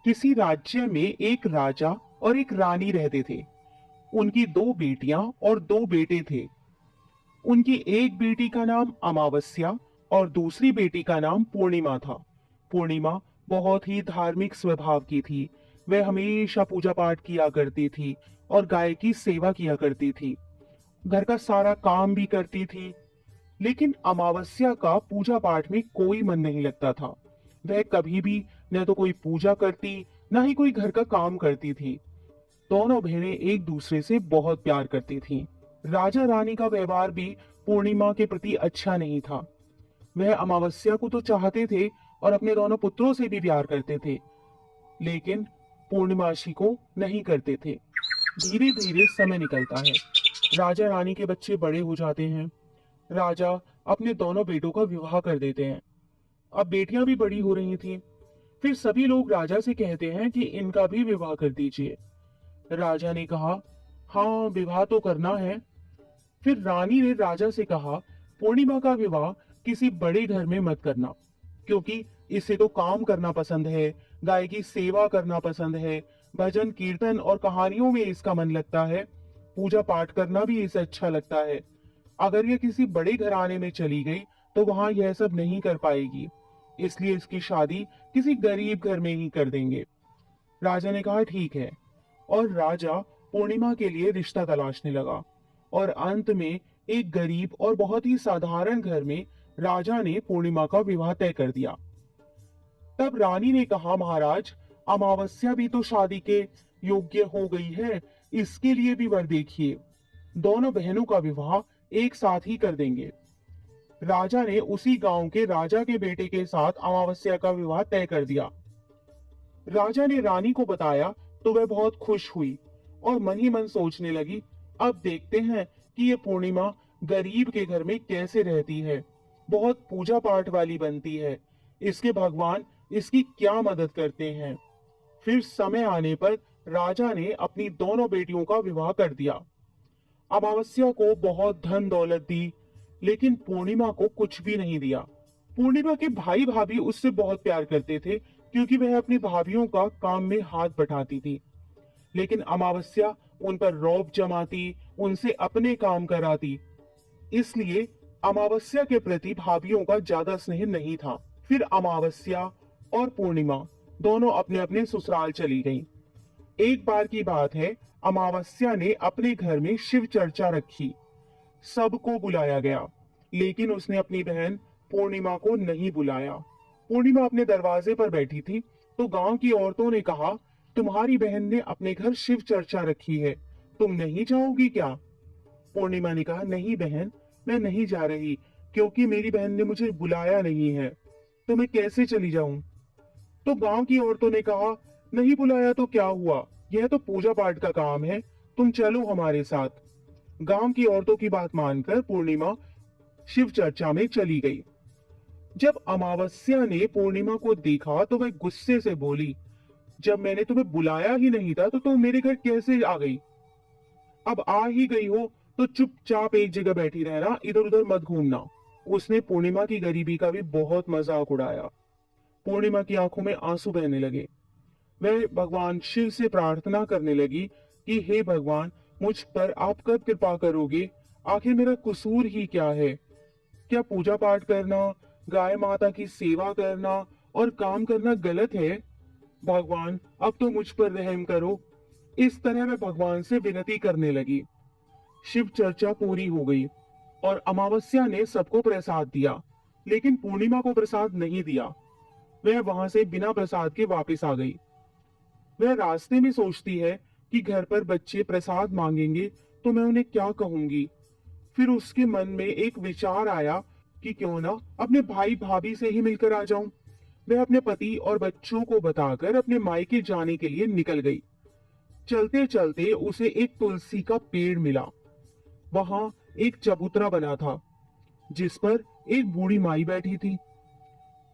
किसी राज्य में एक राजा और एक रानी रहते थे। उनकी दो बेटियां और दो बेटे थे। उनकी एक बेटी का नाम अमावस्या और दूसरी बेटी का नाम पूर्णिमा था। पूर्णिमा बहुत ही धार्मिक स्वभाव की थी। वह हमेशा पूजा पाठ किया करती थी और गाय की सेवा किया करती थी। घर का सारा काम भी करती थी। लेकिन अमावस्या का पूजा पाठ में कोई मन नहीं लगता था। वह कभी भी न तो कोई पूजा करती, न ही कोई घर का काम करती थी। दोनों बहनें एक दूसरे से बहुत प्यार करती थीं। राजा रानी का व्यवहार भी पूर्णिमा के प्रति अच्छा नहीं था। वह अमावस्या को तो चाहते थे और अपने दोनों पुत्रों से भी प्यार करते थे, लेकिन पूर्णिमाशी को नहीं करते थे। धीरे धीरे समय निकलता है। राजा रानी के बच्चे बड़े हो जाते हैं। राजा अपने दोनों बेटों का विवाह कर देते हैं। अब बेटियां भी बड़ी हो रही थीं। फिर सभी लोग राजा से कहते हैं कि इनका भी विवाह कर दीजिए। राजा ने कहा, हाँ, विवाह तो करना है। फिर रानी ने राजा से कहा, पूर्णिमा का विवाह किसी बड़े घर में मत करना, क्योंकि इसे तो काम करना पसंद है, गाय की सेवा करना पसंद है, भजन कीर्तन और कहानियों में इसका मन लगता है, पूजा पाठ करना भी इसे अच्छा लगता है। अगर यह किसी बड़े घराने में चली गई तो वहां यह सब नहीं कर पाएगी, इसलिए इसकी शादी किसी गरीब घर में ही कर देंगे। राजा ने कहा, ठीक है। और राजा पूर्णिमा के लिए रिश्ता तलाशने लगा और अंत में एक गरीब और बहुत ही साधारण घर में राजा ने पूर्णिमा का विवाह तय कर दिया। तब रानी ने कहा, महाराज, अमावस्या भी तो शादी के योग्य हो गई है, इसके लिए भी वर देखिए। दोनों बहनों का विवाह एक साथ ही कर देंगे। राजा ने उसी गांव के राजा के बेटे के साथ अमावस्या का विवाह तय कर दिया। राजा ने रानी को बताया तो वह बहुत खुश हुई और मन ही मन सोचने लगी, अब देखते हैं कि ये पूर्णिमा गरीब के घर में कैसे रहती है, बहुत पूजा पाठ वाली बनती है, इसके भगवान इसकी क्या मदद करते हैं। फिर समय आने पर राजा ने अपनी दोनों बेटियों का विवाह कर दिया। अमावस्या को बहुत धन दौलत दी, लेकिन पूर्णिमा को कुछ भी नहीं दिया। पूर्णिमा के भाई भाभी उससे बहुत प्यार करते थे, क्योंकि वह अपनी भाभीयों का काम में हाथ बटाती थी। लेकिन अमावस्या उन पर रौब जमाती, उनसे अपने काम कराती, इसलिए अमावस्या के प्रति भाभीयों का ज्यादा स्नेह नहीं था। फिर अमावस्या और पूर्णिमा दोनों अपने अपने ससुराल चली गईं। एक बार की बात है, अमावस्या ने अपने घर में शिव चर्चा रखी। सबको बुलाया गया, लेकिन उसने अपनी बहन पूर्णिमा को नहीं बुलाया। पूर्णिमा अपने दरवाजे पर बैठी थी तो गांव की औरतों ने कहा, तुम्हारी बहन ने अपने घर शिव चर्चा रखी है, तुम नहीं जाओगी क्या? पूर्णिमा ने कहा, नहीं बहन, मैं नहीं जा रही, क्योंकि मेरी बहन ने मुझे बुलाया नहीं है, तो मैं कैसे चली जाऊं? तो गांव की औरतों ने कहा, नहीं बुलाया तो क्या हुआ, यह तो पूजा पाठ का काम है, तुम चलो हमारे साथ। गांव की औरतों की बात मानकर पूर्णिमा शिव चर्चा में चली गई। जब अमावस्या ने पूर्णिमा को देखा तो वह गुस्से से बोली, जब मैंने तुम्हें बुलाया ही नहीं था तो तुम मेरे घर कैसे आ गई? अब आ ही गई हो तो चुपचाप एक जगह बैठी रहना, इधर उधर मत घूमना। उसने पूर्णिमा की गरीबी का भी बहुत मजाक उड़ाया। पूर्णिमा की आंखों में आंसू बहने लगे। वह भगवान शिव से प्रार्थना करने लगी कि हे भगवान, मुझ पर आप कब कृपा करोगे? आखिर मेरा कसूर ही क्या है? क्या पूजा पाठ करना, गाय माता की सेवा करना और काम करना गलत है? भगवान, अब तो मुझ पर रहम करो। इस तरह मैं भगवान से विनती करने लगी। शिव चर्चा पूरी हो गई और अमावस्या ने सबको प्रसाद दिया, लेकिन पूर्णिमा को प्रसाद नहीं दिया। वह वहां से बिना प्रसाद के वापस आ गई। वह रास्ते में सोचती है कि घर पर बच्चे प्रसाद मांगेंगे तो मैं उन्हें क्या कहूंगी। फिर उसके मन में एक विचार आया कि क्यों ना अपने भाई भाभी से ही मिलकर आ जाऊं। वह अपने पति और बच्चों को बताकर अपने मायके जाने के लिए निकल गई। चलते चलते उसे एक तुलसी का पेड़ मिला। वहां एक चबूतरा बना था, जिस पर एक बूढ़ी माई बैठी थी।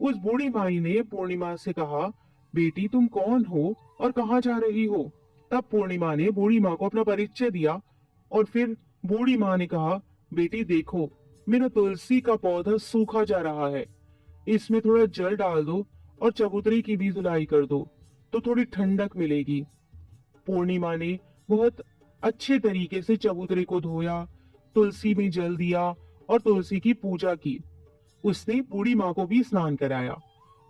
उस बूढ़ी माई ने पूर्णिमा से कहा, बेटी तुम कौन हो और कहाँ जा रही हो? तब पूर्णिमा ने बूढ़ी माँ को अपना परिचय दिया और फिर बूढ़ी माँ ने कहा, बेटी देखो, मेरा तुलसी का पौधा सूखा जा रहा है, इसमें थोड़ा जल डाल दो और चबूतरे की भी धुलाई कर दो। तो थोड़ी ठंडक मिलेगी। पूर्णिमा ने बहुत अच्छे तरीके से चबूतरे को धोया, तुलसी में जल दिया और तुलसी की पूजा की। उसने बूढ़ी माँ को भी स्नान कराया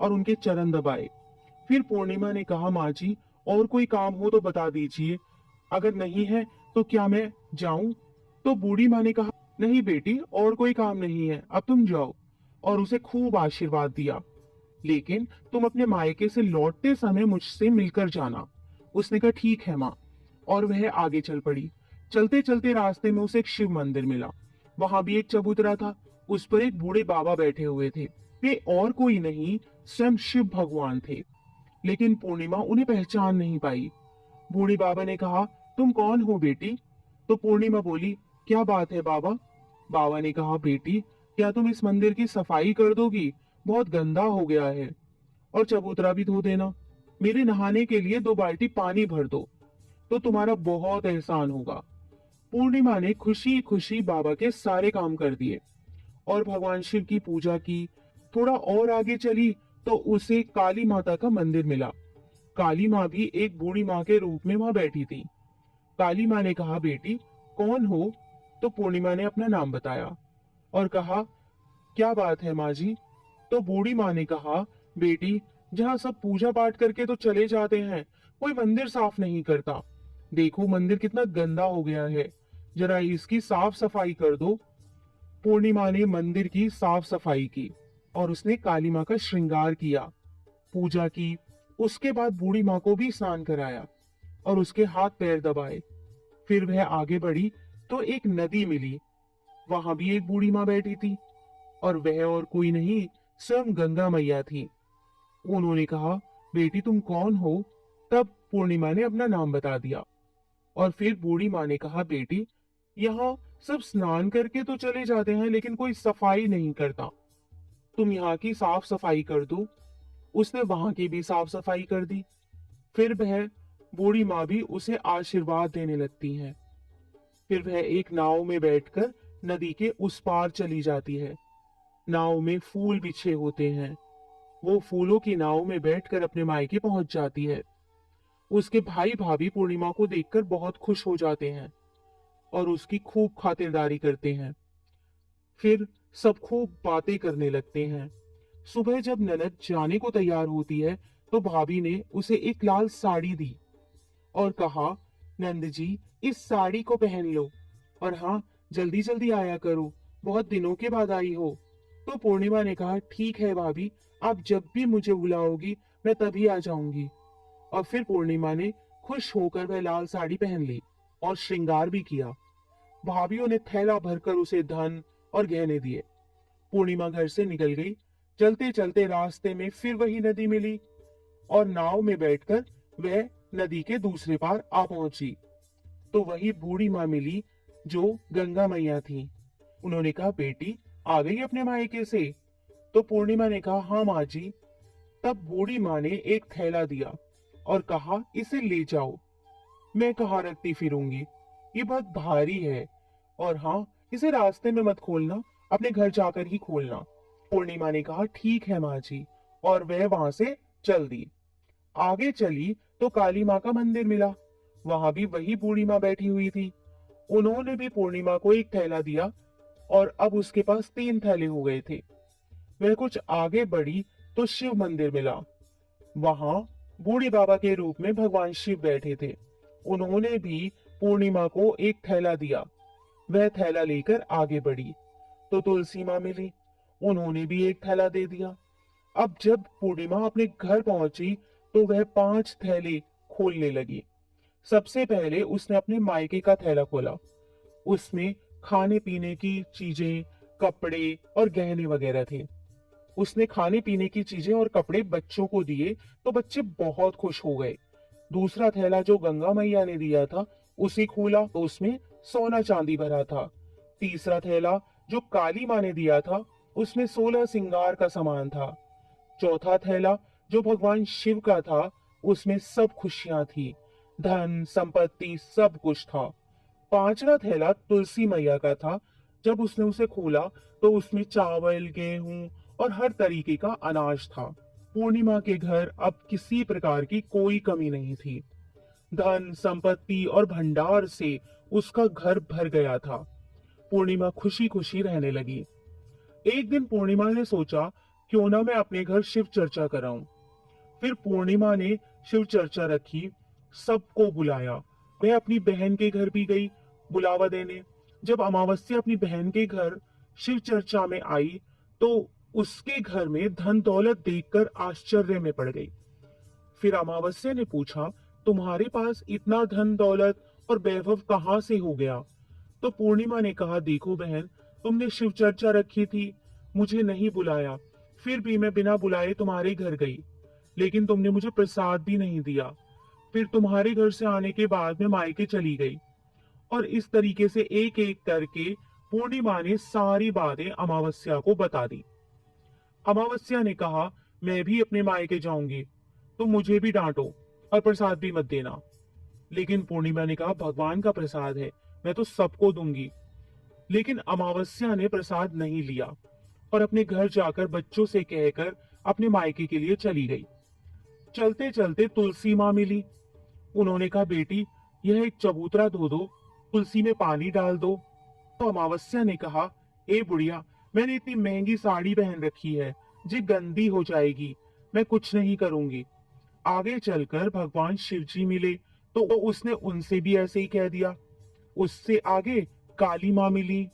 और उनके चरण दबाए। फिर पूर्णिमा ने कहा, माँ जी, और कोई काम हो तो बता दीजिए, अगर नहीं है तो क्या मैं जाऊं? तो बूढ़ी माँ ने कहा, नहीं बेटी, और कोई काम नहीं है, अब तुम जाओ। और उसे खूब आशीर्वाद दिया। लेकिन तुम अपने मायके से लौटते समय मुझसे मिलकर जाना। उसने कहा, ठीक है माँ। और वह आगे चल पड़ी। चलते चलते रास्ते में उसे एक शिव मंदिर मिला। वहां भी एक चबूतरा था। उस पर एक बूढ़े बाबा बैठे हुए थे। वे और कोई नहीं, स्वयं शिव भगवान थे। लेकिन पूर्णिमा उन्हें पहचान नहीं पाई। बूढ़े बाबा ने कहा, तुम कौन हो बेटी? तो पूर्णिमा बोली, क्या बात है बाबा? बाबा ने कहा, बेटी, क्या तुम इस मंदिर की सफाई कर दोगी? बहुत गंदा हो गया है। और चबूतरा भी धो देना। मेरे नहाने के लिए 2 बाल्टी पानी भर दो, तो तुम्हारा बहुत एहसान होगा। पूर्णिमा ने खुशी खुशी बाबा के सारे काम कर दिए और भगवान शिव की पूजा की। थोड़ा और आगे चली तो उसे काली माता का मंदिर मिला। काली माँ भी एक बूढ़ी माँ के रूप में वहां बैठी थी। काली माँ ने कहा, बेटी, कौन हो? तो पूर्णिमा ने अपना नाम बताया और कहा, क्या बात है माँ जी? तो बूढ़ी माँ ने कहा, बेटी, जहाँ सब पूजा पाठ करके तो चले जाते हैं, कोई मंदिर साफ नहीं करता। देखो मंदिर कितना गंदा हो गया है, जरा इसकी साफ सफाई कर दो। पूर्णिमा ने मंदिर की साफ सफाई की और उसने काली माँ का श्रृंगार किया, पूजा की। उसके बाद बूढ़ी माँ को भी स्नान कराया और उसके हाथ पैर दबाए। फिर वह आगे बढ़ी तो एक नदी मिली। वहां भी एक बूढ़ी माँ बैठी थी और वह और कोई नहीं, स्वयं गंगा मैया थी। उन्होंने कहा, बेटी, तुम कौन हो? तब पूर्णिमा ने अपना नाम बता दिया। और फिर बूढ़ी माँ ने कहा, बेटी, यहाँ सब स्नान करके तो चले जाते हैं, लेकिन कोई सफाई नहीं करता। तुम यहाँ की साफ सफाई कर दो। उसने वहां की भी साफ सफाई कर दी। फिर वह बूढ़ी माँ भी उसे आशीर्वाद देने लगती है। फिर वह एक नाव में बैठकर नदी के उस पार चली जाती है। नाव में फूल बिछे होते हैं। वो फूलों की नाव में बैठकर अपने मायके पहुंच जाती है। उसके भाई भाभी पूर्णिमा को देखकर बहुत खुश हो जाते हैं और उसकी खूब खातिरदारी करते हैं। फिर सब खूब बातें करने लगते हैं। सुबह जब ननद जाने को तैयार होती है तो भाभी ने उसे एक लाल साड़ी दी और कहा, नंद जी, इस साड़ी को पहन लो और हाँ, जल्दी जल्दी आया करो, बहुत दिनों के बाद आई हो। तो पूर्णिमा ने कहा, ठीक है भाभी, आप जब भी मुझे बुलाओगी मैं तभी आ जाऊंगी। और फिर पूर्णिमा ने खुश होकर वह लाल साड़ी पहन ली और श्रृंगार भी किया। भाभीओ ने थैला भरकर उसे धन और गहने दिए। पूर्णिमा घर से निकल गई। चलते चलते रास्ते में फिर वही नदी मिली और नाव में बैठकर वह नदी के दूसरे पार आ पहुंची। तो वही बूढ़ी माँ मिली जो गंगा मैया थी। उन्होंने कहा, बेटी, आ गई अपने मायके से? तो पूर्णिमा ने कहा, हाँ माँ जी। तब बूढ़ी माँ ने एक थैला दिया और कहा, इसे ले जाओ। मैं कहाँ रखती फिरूंगी, ये बहुत भारी है। और हाँ, इसे रास्ते में मत खोलना, अपने घर जाकर ही खोलना। पूर्णिमा ने कहा, ठीक है माँ जी। और वह वहां से चल दी। आगे चली तो काली माँ का मंदिर मिला। वहां भी वही बूढ़ी माँ बैठी हुई थी। उन्होंने भी पूर्णिमा को एक थैला दिया और अब उसके पास 3 थैले हो गए थे। वह कुछ आगे बढ़ी तो शिव मंदिर मिला। वहां बूढ़ी बाबा के रूप में भगवान शिव बैठे थे। उन्होंने भी पूर्णिमा को एक थैला दिया। वह थैला लेकर आगे बढ़ी तो तुलसी माँ मिली। उन्होंने भी एक थैला दे दिया। अब जब पूर्णिमा अपने घर पहुंची तो वह 5 थैले खोलने लगी। सबसे पहले उसने अपने मायके का थैला खोला। उसमें खाने पीने की चीजें, कपड़े और गहने वगैरह थे। उसने खाने पीने की चीजें और कपड़े बच्चों को दिए तो बच्चे बहुत खुश हो गए। दूसरा थैला जो गंगा मैया ने दिया था उसे खोला तो उसमें सोना चांदी भरा था। तीसरा थैला जो काली माँ ने दिया था उसमें 16 सिंगार का सामान था। चौथा थैला जो भगवान शिव का था उसमें सब खुशियां थी, धन संपत्ति सब कुछ था। पांचवा थैला तुलसी मैया का था। जब उसने उसे खोला तो उसमें चावल, गेहूं और हर तरीके का अनाज था। पूर्णिमा के घर अब किसी प्रकार की कोई कमी नहीं थी। धन संपत्ति और भंडार से उसका घर भर गया था। पूर्णिमा खुशी खुशी रहने लगी। एक दिन पूर्णिमा ने सोचा, क्यों ना मैं अपने घर शिव चर्चा कराऊं। फिर पूर्णिमा ने शिव चर्चा रखी, सबको बुलाया। वह अपनी बहन के घर भी गई बुलावा देने। जब अमावस्या अपनी बहन के घर शिव चर्चा में आई तो उसके घर में धन दौलत देखकर आश्चर्य में पड़ गई। फिर अमावस्या ने पूछा, तुम्हारे पास इतना धन दौलत और वैभव कहाँ से हो गया? तो पूर्णिमा ने कहा, देखो बहन, तुमने शिव चर्चा रखी थी, मुझे नहीं बुलाया, फिर भी मैं बिना बुलाए तुम्हारे घर गई, लेकिन तुमने मुझे प्रसाद भी नहीं दिया। फिर तुम्हारे घर से आने के बाद मैं मायके चली गई। और इस तरीके से एक एक करके पूर्णिमा ने सारी बातें अमावस्या को बता दी। अमावस्या ने कहा, मैं भी अपने मायके जाऊंगी, तुम मुझे भी डांटो और प्रसाद भी मत देना। लेकिन पूर्णिमा ने कहा, भगवान का प्रसाद है, मैं तो सबको दूंगी। लेकिन अमावस्या ने प्रसाद नहीं लिया और अपने घर जाकर बच्चों से कहकर अपने मायके के लिए चली गई। चलते चलते तुलसी माँ मिली। उन्होंने कहा, बेटी, यह एक चबूतरा धो दो, तुलसी में पानी डाल दो। तो अमावस्या ने कहा, ए बुढ़िया, मैंने इतनी महंगी साड़ी पहन रखी है, जी गंदी हो जाएगी, मैं कुछ नहीं करूंगी। आगे चलकर भगवान शिव जी मिले तो उसने उनसे भी ऐसे ही कह दिया। उससे आगे काली माँ मिली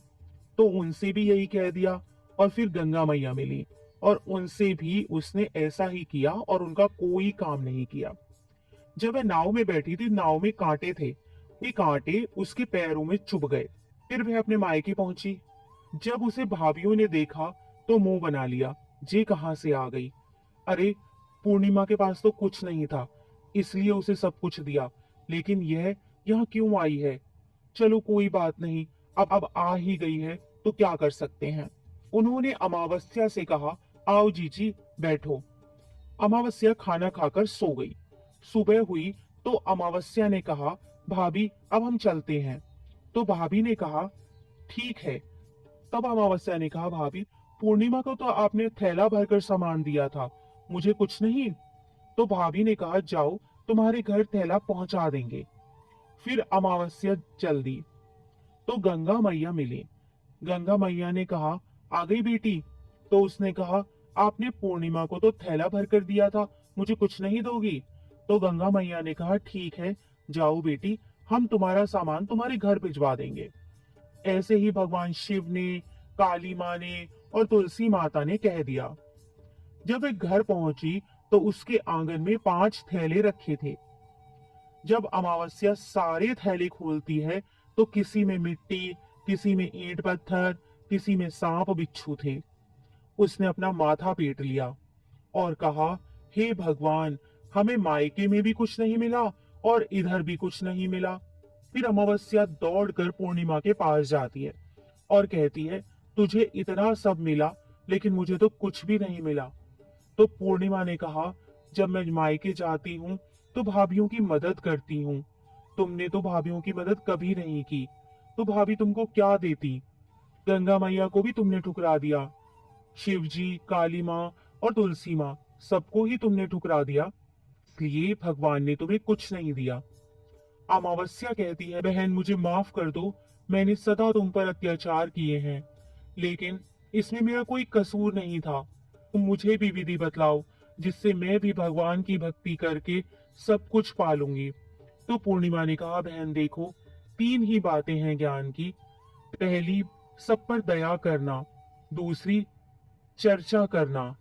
तो उनसे भी यही कह दिया। और फिर गंगा मैया मिली और उनसे भी उसने ऐसा ही किया और उनका कोई काम नहीं किया। जब वह नाव में बैठी थी, नाव में कांटे थे, ये कांटे उसके पैरों में चुभ गए। फिर वह अपने मायके पहुंची। जब उसे भाभीियों ने देखा तो मुंह बना लिया, जे कहां से आ गई। अरे, पूर्णिमा के पास तो कुछ नहीं था, इसलिए उसे सब कुछ दिया, लेकिन यह यहाँ क्यों आई है? चलो कोई बात नहीं, अब आ ही गई है तो क्या कर सकते हैं। उन्होंने अमावस्या से कहा, आओ जीजी बैठो। अमावस्या खाना खाकर सो गई। सुबह हुई तो अमावस्या ने कहा, भाभी अब हम चलते हैं। तो भाभी ने कहा, ठीक है। तब अमावस्या ने कहा, भाभी, पूर्णिमा को तो आपने थैला भरकर सामान दिया था, मुझे कुछ नहीं? तो भाभी ने कहा, जाओ, तुम्हारे घर थैला पहुंचा देंगे। फिर अमावस्या चल दी तो गंगा मैया मिली। गंगा मैया ने कहा, आ गई बेटी? तो उसने कहा, आपने पूर्णिमा को तो थैला भरकर दिया था, मुझे कुछ नहीं दोगी? तो गंगा मैया ने कहा, ठीक है, जाओ बेटी, हम तुम्हारा सामान तुम्हारे घर भिजवा देंगे। ऐसे ही भगवान शिव ने, काली माँ ने और तुलसी माता ने कह दिया। जब वे घर पहुंची तो उसके आंगन में 5 थैले रखे थे। जब अमावस्या सारे थैले खोलती है तो किसी में मिट्टी, किसी में ईंट पत्थर, किसी में सांप बिच्छू थे। उसने अपना माथा पीट लिया और कहा, हे भगवान, हमें मायके में भी कुछ नहीं मिला और इधर भी कुछ नहीं मिला। फिर अमावस्या दौड़कर पूर्णिमा के पास जाती है और कहती है, तुझे इतना सब मिला लेकिन मुझे तो कुछ भी नहीं मिला। तो पूर्णिमा ने कहा, जब मैं मायके जाती हूँ तो भाभीियों की मदद करती हूँ, तुमने तो भाभीियों की मदद कभी नहीं की, तो भाभी तुमको क्या देती? गंगा मैया को भी तुमने ठुकरा दिया, शिव जी, काली माँ और तुलसी माँ, सबको ही तुमने ठुकरा दिया, इसलिए भगवान ने तुम्हें कुछ नहीं दिया। अमावस्या कहती है, बहन मुझे माफ कर दो, मैंने सदा तुम पर अत्याचार किए हैं, लेकिन इसमें मेरा कोई कसूर नहीं था। तुम मुझे भी विधि बतलाओ जिससे मैं भी भगवान की भक्ति करके सब कुछ पालूंगी। तो पूर्णिमा ने कहा, बहन देखो, 3 ही बातें हैं ज्ञान की। पहली, सब पर दया करना, दूसरी, चर्चा करना,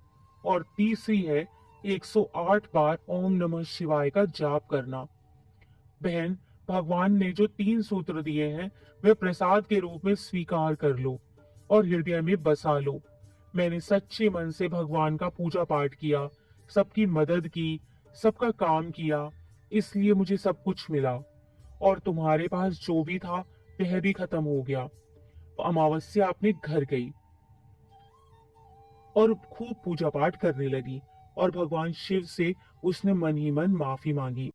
और तीसरी है 108 बार ओम नमः शिवाय का जाप करना। बहन, भगवान ने जो 3 सूत्र दिए हैं वे प्रसाद के रूप में स्वीकार कर लो और हृदय में बसा लो। मैंने सच्चे मन से भगवान का पूजा पाठ किया, सबकी मदद की, सबका काम किया, इसलिए मुझे सब कुछ मिला, और तुम्हारे पास जो भी था वह भी खत्म हो गया। अमावस्या अपने घर गई और खूब पूजा पाठ करने लगी और भगवान शिव से उसने मन ही मन माफी मांगी।